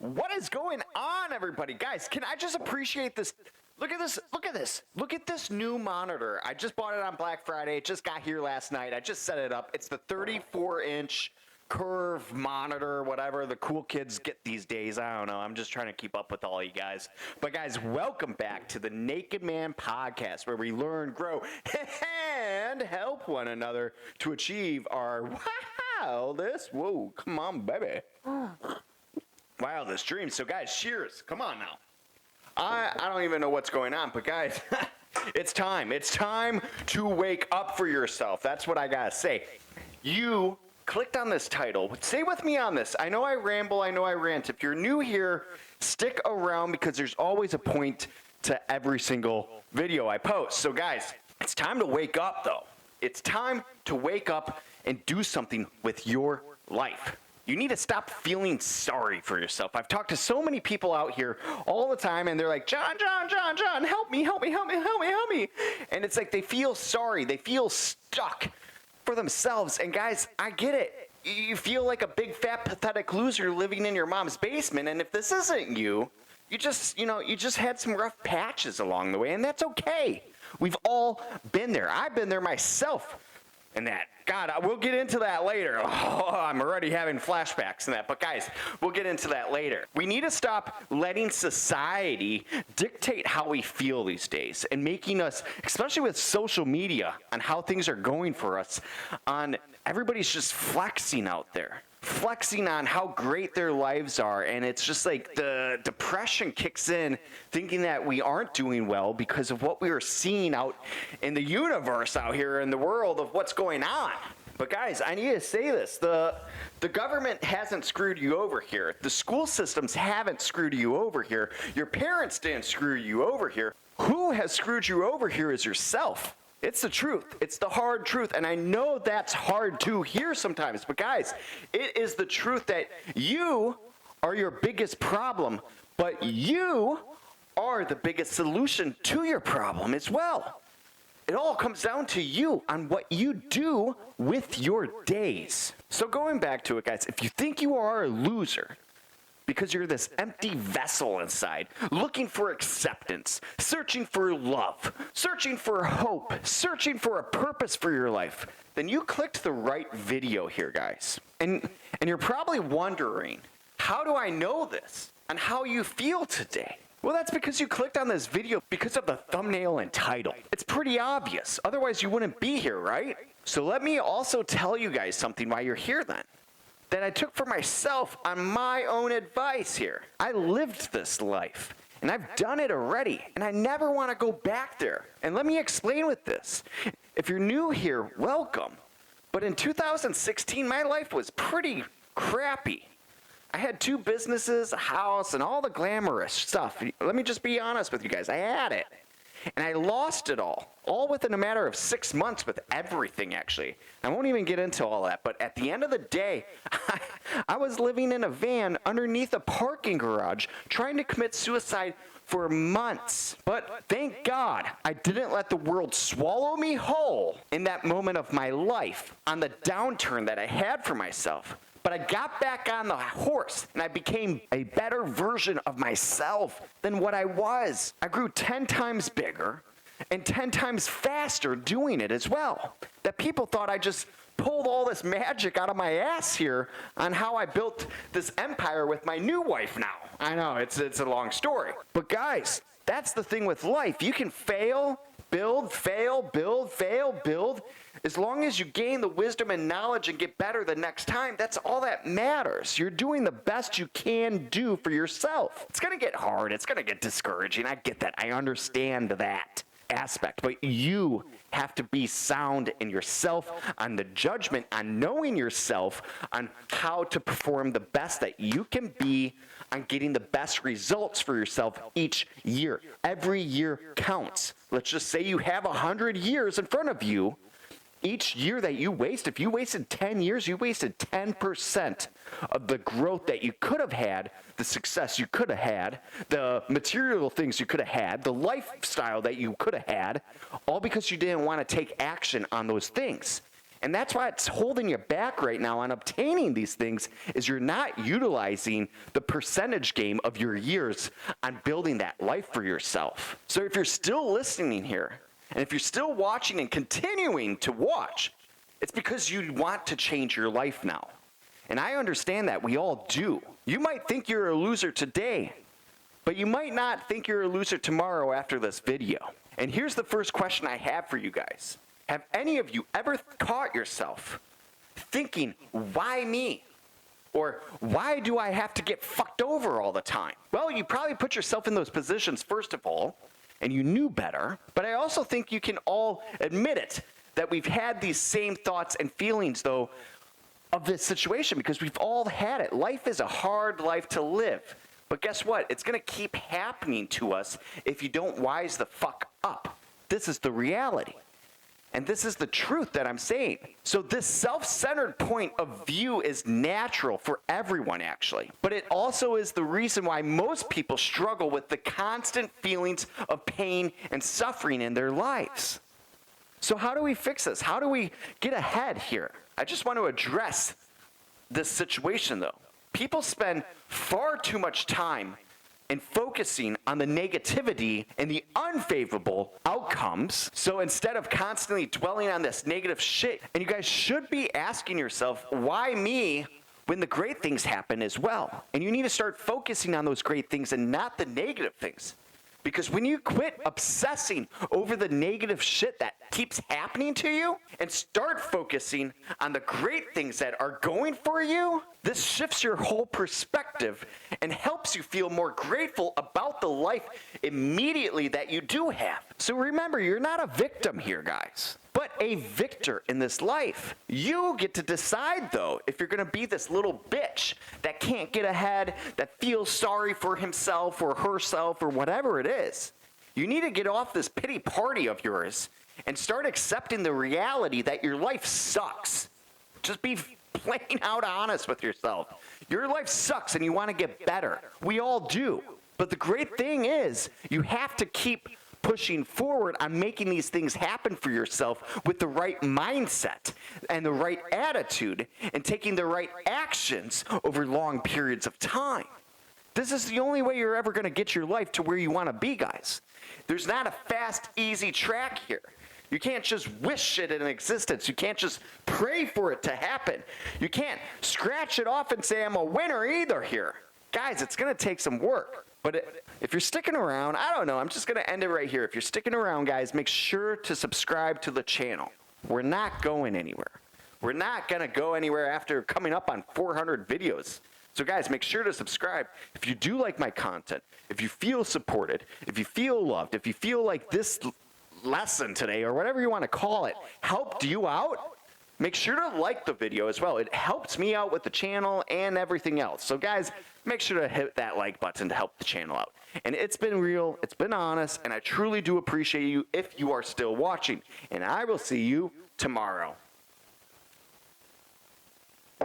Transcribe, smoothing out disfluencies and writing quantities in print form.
What is going on, everybody? Guys, can I just appreciate this? Look at this. Look at this. Look at this new monitor. I just bought it on Black Friday. It just got here last night. I just set it up. It's the 34-inch curve monitor, whatever the cool kids get these days. I don't know. I'm just trying to keep up with all you guys. But guys, welcome back to the Naked Man Podcast, where we learn, grow, and help one another to achieve our wildest, whoa, come on, baby, wildest dreams. So guys, cheers. Come on now. I don't even know what's going on, but guys, it's time. It's time to wake up for yourself. That's what I gotta say. You clicked on this title. Stay with me on this. I know I ramble. I know I rant. If you're new here, stick around because there's always a point to every single video I post. So guys, it's time to wake up though. It's time to wake up and do something with your life. You need to stop feeling sorry for yourself. I've talked to so many people out here all the time, and they're like, John, help me. And it's like they feel sorry. They feel stuck for themselves. And guys, I get it. You feel like a big, fat, pathetic loser living in your mom's basement. And if this isn't you, you just had some rough patches along the way, and that's okay. We've all been there. I've been there myself. And that, God, we'll get into that later. Oh, I'm already having flashbacks and that. But guys, we'll get into that later. We need to stop letting society dictate how we feel these days and making us, especially with social media, on how things are going for us, on everybody's just flexing out there. Flexing on how great their lives are, and it's just like the depression kicks in, thinking that we aren't doing well because of what we are seeing out in the universe out here in the world of what's going on. But guys, I need to say this. The government hasn't screwed you over here. The school systems haven't screwed you over here. Your parents didn't screw you over here. Who has screwed you over here is yourself. It's the truth. It's the hard truth. And I know that's hard to hear sometimes. But guys, it is the truth that you are your biggest problem, but you are the biggest solution to your problem as well. It all comes down to you on what you do with your days. So going back to it, guys, if you think you are a loser, because you're this empty vessel inside, looking for acceptance, searching for love, searching for hope, searching for a purpose for your life, then you clicked the right video here, guys. And you're probably wondering, how do I know this and how you feel today? Well, that's because you clicked on this video because of the thumbnail and title. It's pretty obvious. Otherwise, you wouldn't be here, right? So let me also tell you guys something while you're here then, that I took for myself on my own advice here. I lived this life, and I've done it already, and I never want to go back there. And let me explain with this. If you're new here, welcome. But in 2016, my life was pretty crappy. I had 2 businesses, a house, and all the glamorous stuff. Let me just be honest with you guys. I had it. And I lost it all within a matter of 6 months with everything, actually. I won't even get into all that, but at the end of the day, I was living in a van underneath a parking garage trying to commit suicide for months. But thank God I didn't let the world swallow me whole in that moment of my life on the downturn that I had for myself. But I got back on the horse, and I became a better version of myself than what I was. I grew 10 times bigger and 10 times faster doing it as well. That people thought I just pulled all this magic out of my ass here on how I built this empire with my new wife now. I know, it's a long story. But guys, that's the thing with life. You can fail, build, fail, build, fail, build. As long as you gain the wisdom and knowledge and get better the next time, that's all that matters. You're doing the best you can do for yourself. It's going to get hard. It's going to get discouraging. I get that. I understand that aspect. But you have to be sound in yourself, on the judgment, on knowing yourself, on how to perform the best that you can be, on getting the best results for yourself each year. Every year counts. Let's just say you have 100 years in front of you. Each year that you waste, if you wasted 10 years, you wasted 10% of the growth that you could have had, the success you could have had, the material things you could have had, the lifestyle that you could have had, all because you didn't want to take action on those things. And that's why it's holding you back right now on obtaining these things, is you're not utilizing the percentage game of your years on building that life for yourself. So if you're still listening here, and if you're still watching and continuing to watch, it's because you want to change your life now. And I understand that. We all do. You might think you're a loser today, but you might not think you're a loser tomorrow after this video. And here's the first question I have for you guys. Have any of you ever caught yourself thinking, why me? Or why do I have to get fucked over all the time? Well, you probably put yourself in those positions first of all, and you knew better. But I also think you can all admit it, that we've had these same thoughts and feelings, though, of this situation, because we've all had it. Life is a hard life to live. But guess what? It's going to keep happening to us if you don't wise the fuck up. This is the reality. And this is the truth that I'm saying. So this self-centered point of view is natural for everyone, actually. But it also is the reason why most people struggle with the constant feelings of pain and suffering in their lives. So how do we fix this? How do we get ahead here? I just want to address this situation, though. People spend far too much time in focusing on the negativity and the unfavorable outcomes. So instead of constantly dwelling on this negative shit, and you guys should be asking yourself, why me when the great things happen as well? And you need to start focusing on those great things and not the negative things. Because when you quit obsessing over the negative shit that keeps happening to you and start focusing on the great things that are going for you, this shifts your whole perspective and helps you feel more grateful about the life immediately that you do have. So remember, you're not a victim here, guys, but a victor in this life. You get to decide, though, if you're going to be this little bitch that can't get ahead, that feels sorry for himself or herself or whatever it is. You need to get off this pity party of yours and start accepting the reality that your life sucks. Just be plain out honest with yourself. Your life sucks and you want to get better. We all do. But the great thing is, you have to keep pushing forward on making these things happen for yourself with the right mindset and the right attitude and taking the right actions over long periods of time. This is the only way you're ever going to get your life to where you want to be, guys. There's not a fast, easy track here. You can't just wish shit in existence. You can't just pray for it to happen. You can't scratch it off and say, I'm a winner either here. Guys, it's going to take some work. But if you're sticking around, I don't know, I'm just going to end it right here. If you're sticking around, guys, make sure to subscribe to the channel. We're not going anywhere. We're not going to go anywhere after coming up on 400 videos. So, guys, make sure to subscribe. If you do like my content, if you feel supported, if you feel loved, if you feel like this lesson today, or whatever you want to call it, helped you out, make sure to like the video as well. It helps me out with the channel and everything else. So, guys, make sure to hit that like button to help the channel out. And it's been real, it's been honest, and I truly do appreciate you if you are still watching. And I will see you tomorrow.